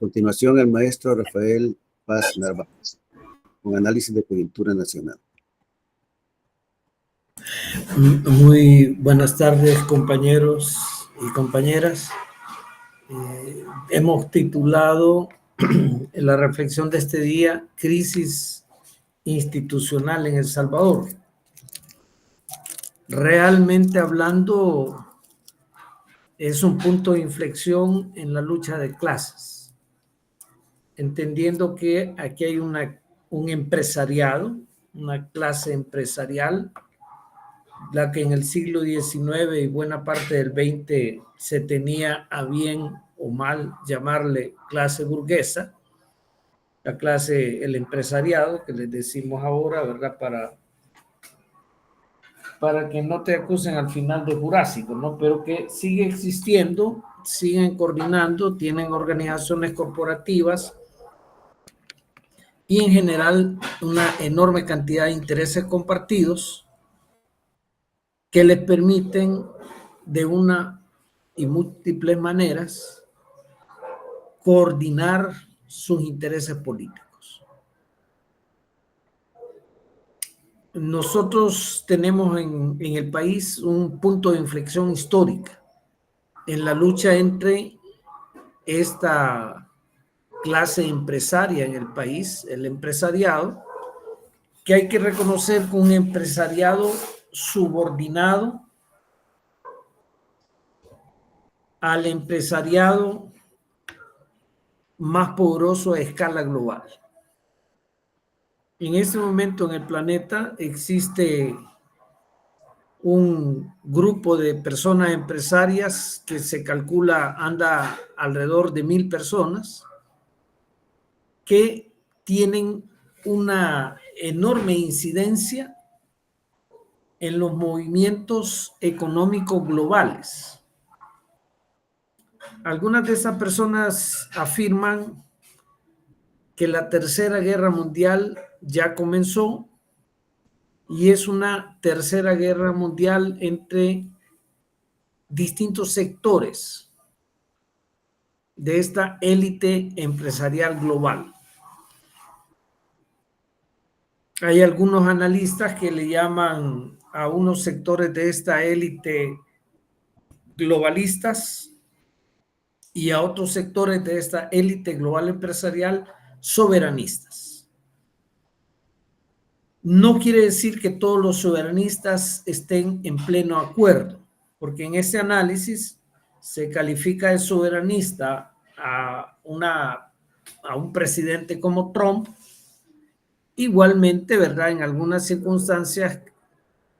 Continuación, el maestro Rafael Paz Narváez, con análisis de coyuntura nacional. Muy buenas tardes, compañeros y compañeras. Hemos titulado la reflexión de este día, Crisis institucional en El Salvador. Realmente hablando, es un punto de inflexión en la lucha de clases, entendiendo que aquí hay un empresariado, una clase empresarial, la que en el siglo XIX y buena parte del XX se tenía a bien o mal llamarle clase burguesa, la clase, el empresariado, que les decimos ahora, ¿verdad? Para que no te acusen al final de jurásico, ¿no? Pero que sigue existiendo, siguen coordinando, tienen organizaciones corporativas y en general una enorme cantidad de intereses compartidos que les permiten de una y múltiples maneras coordinar sus intereses políticos. Nosotros tenemos en el país un punto de inflexión histórica en la lucha entre esta clase empresaria en el país, el empresariado, que hay que reconocer que un empresariado subordinado al empresariado más poderoso a escala global. En este momento en el planeta existe un grupo de personas empresarias que se calcula anda alrededor de 1,000 personas que tienen una enorme incidencia en los movimientos económicos globales. Algunas de esas personas afirman que la Tercera Guerra Mundial ya comenzó y es una tercera guerra mundial entre distintos sectores de esta élite empresarial global. Hay algunos analistas que le llaman a unos sectores de esta élite globalistas y a otros sectores de esta élite global empresarial soberanistas. No quiere decir que todos los soberanistas estén en pleno acuerdo, porque en este análisis se califica de soberanista a un presidente como Trump. Igualmente, ¿verdad? En algunas circunstancias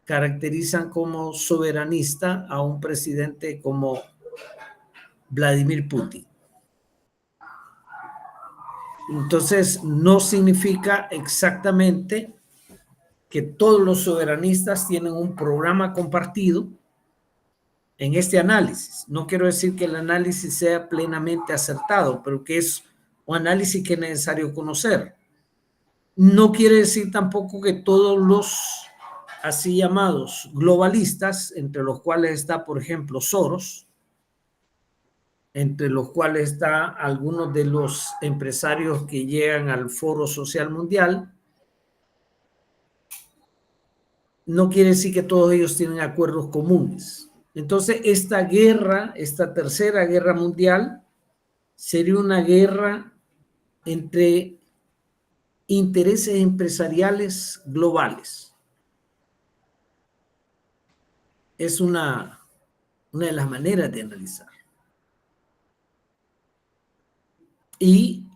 caracterizan como soberanista a un presidente como Vladimir Putin. Entonces, no significa exactamente que todos los soberanistas tienen un programa compartido en este análisis. No quiero decir que el análisis sea plenamente acertado, pero que es un análisis que es necesario conocer. No quiere decir tampoco que todos los así llamados globalistas, entre los cuales está, por ejemplo, Soros, entre los cuales está algunos de los empresarios que llegan al Foro Social Mundial, no quiere decir que todos ellos tienen acuerdos comunes. Entonces, esta guerra, esta tercera guerra mundial, sería una guerra entre intereses empresariales globales. Es una de las maneras de analizar. Y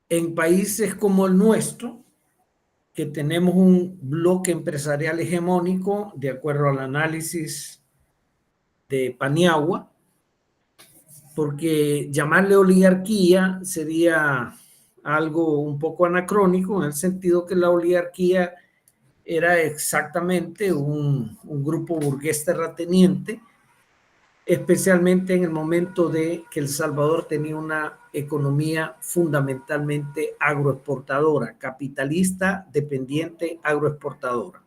en países como el nuestro, que tenemos un bloque empresarial hegemónico, de acuerdo al análisis de Paniagua, porque llamarle oligarquía sería algo un poco anacrónico, en el sentido que la oligarquía era exactamente un grupo burgués terrateniente, especialmente en el momento de que El Salvador tenía una economía fundamentalmente agroexportadora, capitalista, dependiente, agroexportadora.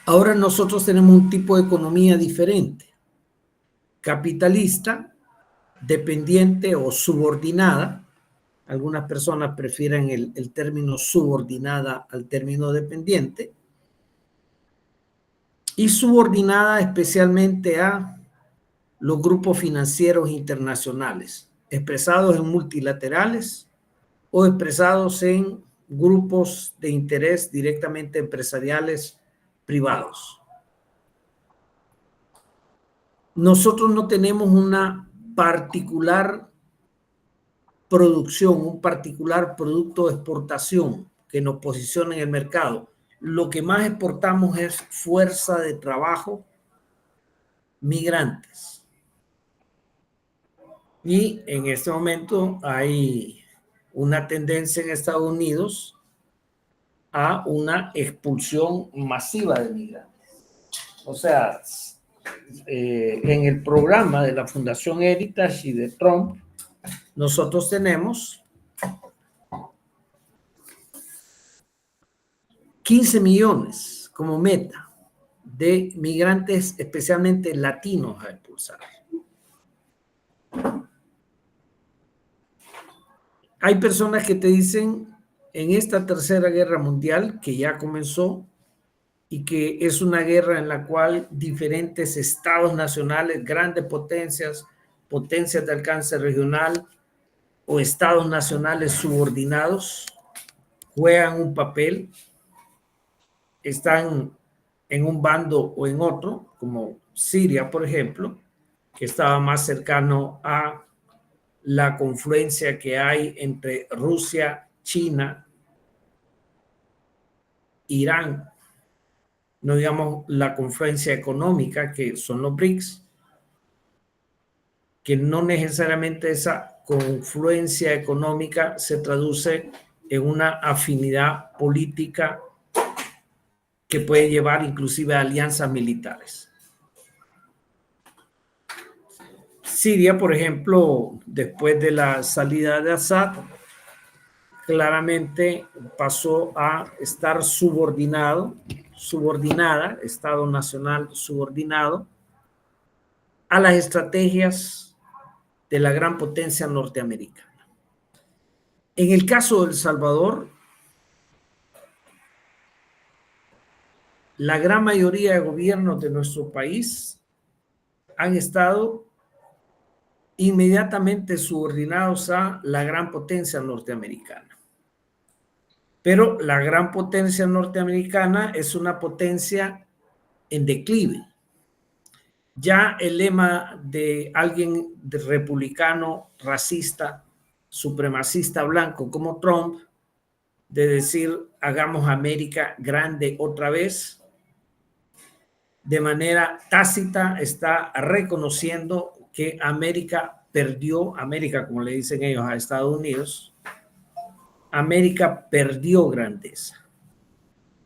Ahora nosotros tenemos un tipo de economía diferente, capitalista, dependiente o subordinada. Algunas personas prefieren el término subordinada al término dependiente. Y subordinada especialmente a los grupos financieros internacionales, expresados en multilaterales o expresados en grupos de interés directamente empresariales privados. Nosotros no tenemos una particular producción, un particular producto de exportación que nos posicione en el mercado. Lo que más exportamos es fuerza de trabajo, migrantes. Y en este momento hay una tendencia en Estados Unidos a una expulsión masiva de migrantes. O sea, en el programa de la Fundación Heritage y de Trump, nosotros tenemos 15 millones como meta de migrantes, especialmente latinos, a expulsar. Hay personas que te dicen en esta tercera guerra mundial que ya comenzó y que es una guerra en la cual diferentes estados nacionales, grandes potencias, potencias de alcance regional o estados nacionales subordinados juegan un papel, están en un bando o en otro, como Siria, por ejemplo, que estaba más cercano a la confluencia que hay entre Rusia, China, Irán, no digamos la confluencia económica que son los BRICS, que no necesariamente esa confluencia económica se traduce en una afinidad política que puede llevar inclusive a alianzas militares. Siria, por ejemplo, después de la salida de Assad, claramente pasó a estar subordinada, Estado Nacional subordinado, a las estrategias de la gran potencia norteamericana. En el caso de El Salvador, la gran mayoría de gobiernos de nuestro país han estado inmediatamente subordinados a la gran potencia norteamericana. Pero la gran potencia norteamericana es una potencia en declive. Ya el lema de alguien de republicano, racista, supremacista blanco como Trump, de decir hagamos América grande otra vez, de manera tácita está reconociendo que América perdió, América como le dicen ellos a Estados Unidos, América perdió grandeza.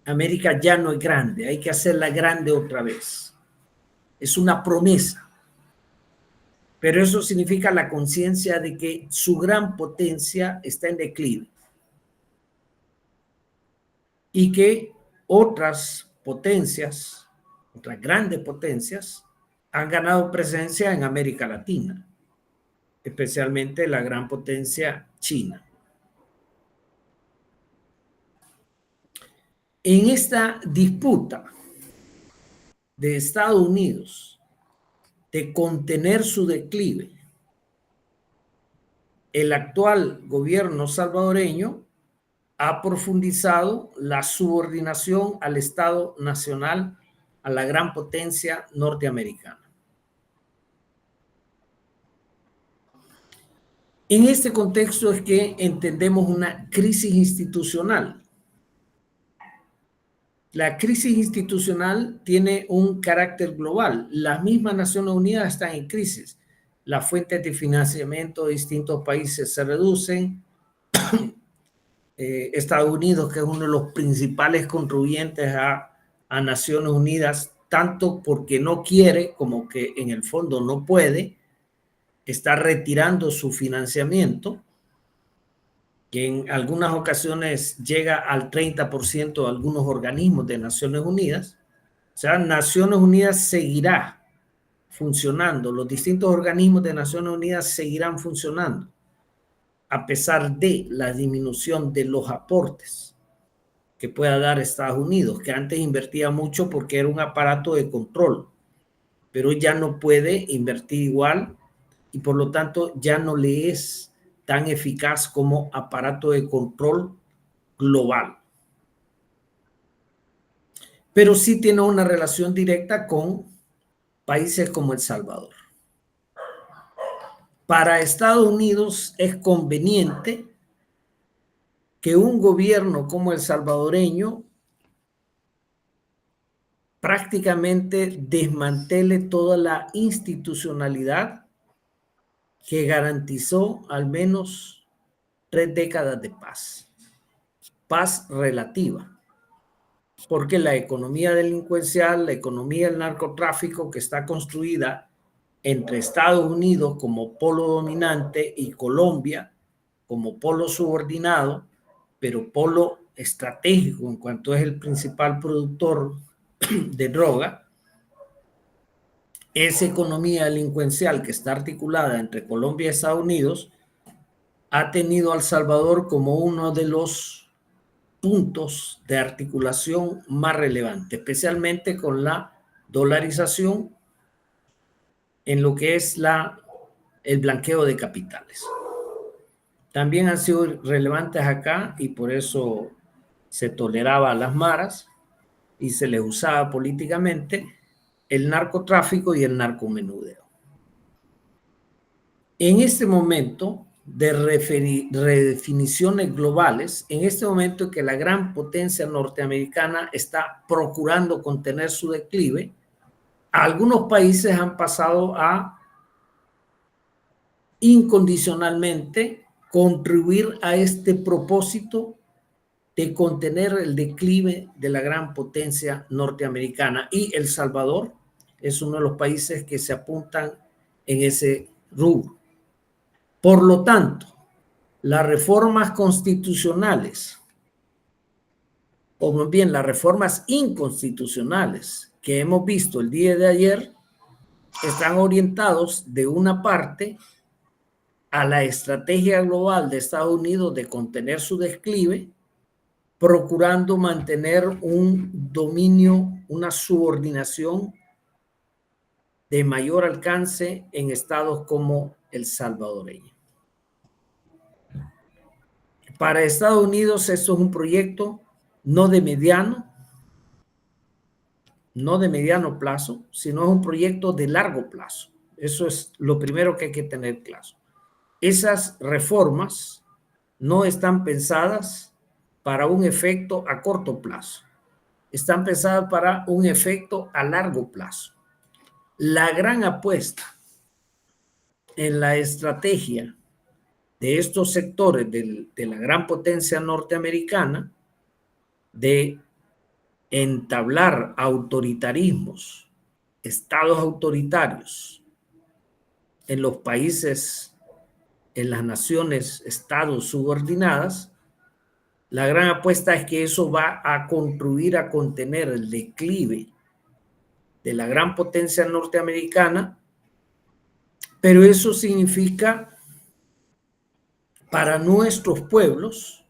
América ya no es grande, hay que hacerla grande otra vez. Es una promesa. Pero eso significa la conciencia de que su gran potencia está en declive. Y que otras potencias, otras grandes potencias, han ganado presencia en América Latina, especialmente la gran potencia China. En esta disputa de Estados Unidos de contener su declive, el actual gobierno salvadoreño ha profundizado la subordinación al Estado Nacional, a la gran potencia norteamericana. En este contexto es que entendemos una crisis institucional. La crisis institucional tiene un carácter global. Las mismas Naciones Unidas están en crisis. Las fuentes de financiamiento de distintos países se reducen. Estados Unidos, que es uno de los principales contribuyentes a Naciones Unidas, tanto porque no quiere como que en el fondo no puede, está retirando su financiamiento, que en algunas ocasiones llega al 30% de algunos organismos de Naciones Unidas. O sea, Naciones Unidas seguirá funcionando, los distintos organismos de Naciones Unidas seguirán funcionando, a pesar de la disminución de los aportes que pueda dar Estados Unidos, que antes invertía mucho porque era un aparato de control, pero ya no puede invertir igual y por lo tanto ya no le es tan eficaz como aparato de control global. Pero sí tiene una relación directa con países como El Salvador. Para Estados Unidos es conveniente que un gobierno como el salvadoreño prácticamente desmantele toda la institucionalidad que garantizó al menos 3 décadas de paz. Paz relativa. Porque la economía delincuencial, la economía del narcotráfico que está construida entre Estados Unidos como polo dominante y Colombia como polo subordinado, pero polo estratégico en cuanto es el principal productor de droga, esa economía delincuencial que está articulada entre Colombia y Estados Unidos ha tenido a El Salvador como uno de los puntos de articulación más relevantes, especialmente con la dolarización en lo que es el blanqueo de capitales. También han sido relevantes acá y por eso se toleraba a las maras y se les usaba políticamente el narcotráfico y el narcomenudeo. En este momento de redefiniciones globales, en este momento que la gran potencia norteamericana está procurando contener su declive, algunos países han pasado a incondicionalmente contribuir a este propósito de contener el declive de la gran potencia norteamericana, y El Salvador es uno de los países que se apuntan en ese rubro. Por lo tanto, las reformas constitucionales, o más bien las reformas inconstitucionales que hemos visto el día de ayer, están orientados de una parte a la estrategia global de Estados Unidos de contener su declive, procurando mantener un dominio, una subordinación de mayor alcance en estados como el salvadoreño. Para Estados Unidos esto es un proyecto no de mediano plazo, sino es un proyecto de largo plazo. Eso es lo primero que hay que tener claro. Esas reformas no están pensadas para un efecto a corto plazo. Están pensadas para un efecto a largo plazo. La gran apuesta en la estrategia de estos sectores de la gran potencia norteamericana de entablar autoritarismos, estados autoritarios en los países, en las naciones, estados subordinadas, la gran apuesta es que eso va a contribuir a contener el declive de la gran potencia norteamericana, pero eso significa para nuestros pueblos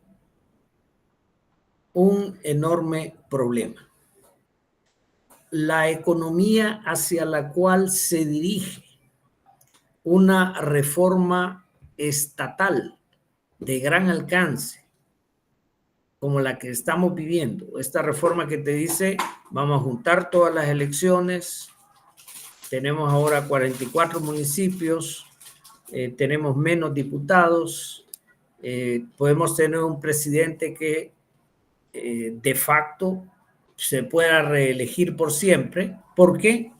un enorme problema. La economía hacia la cual se dirige una reforma estatal de gran alcance, como la que estamos viviendo, esta reforma que te dice, vamos a juntar todas las elecciones, tenemos ahora 44 municipios, tenemos menos diputados, podemos tener un presidente que de facto se pueda reelegir por siempre, porque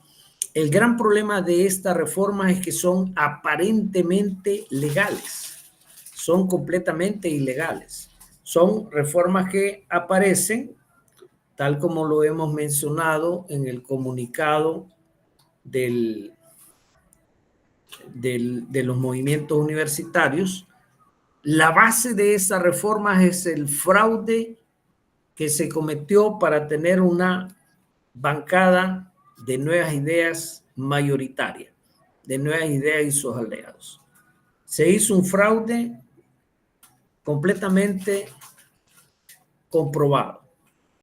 el gran problema de esta reforma es que son aparentemente legales, son completamente ilegales. Son reformas que aparecen, tal como lo hemos mencionado en el comunicado de los movimientos universitarios. La base de esas reformas es el fraude que se cometió para tener una bancada de nuevas ideas mayoritaria de Nuevas Ideas y sus aliados. Se hizo un fraude completamente comprobado.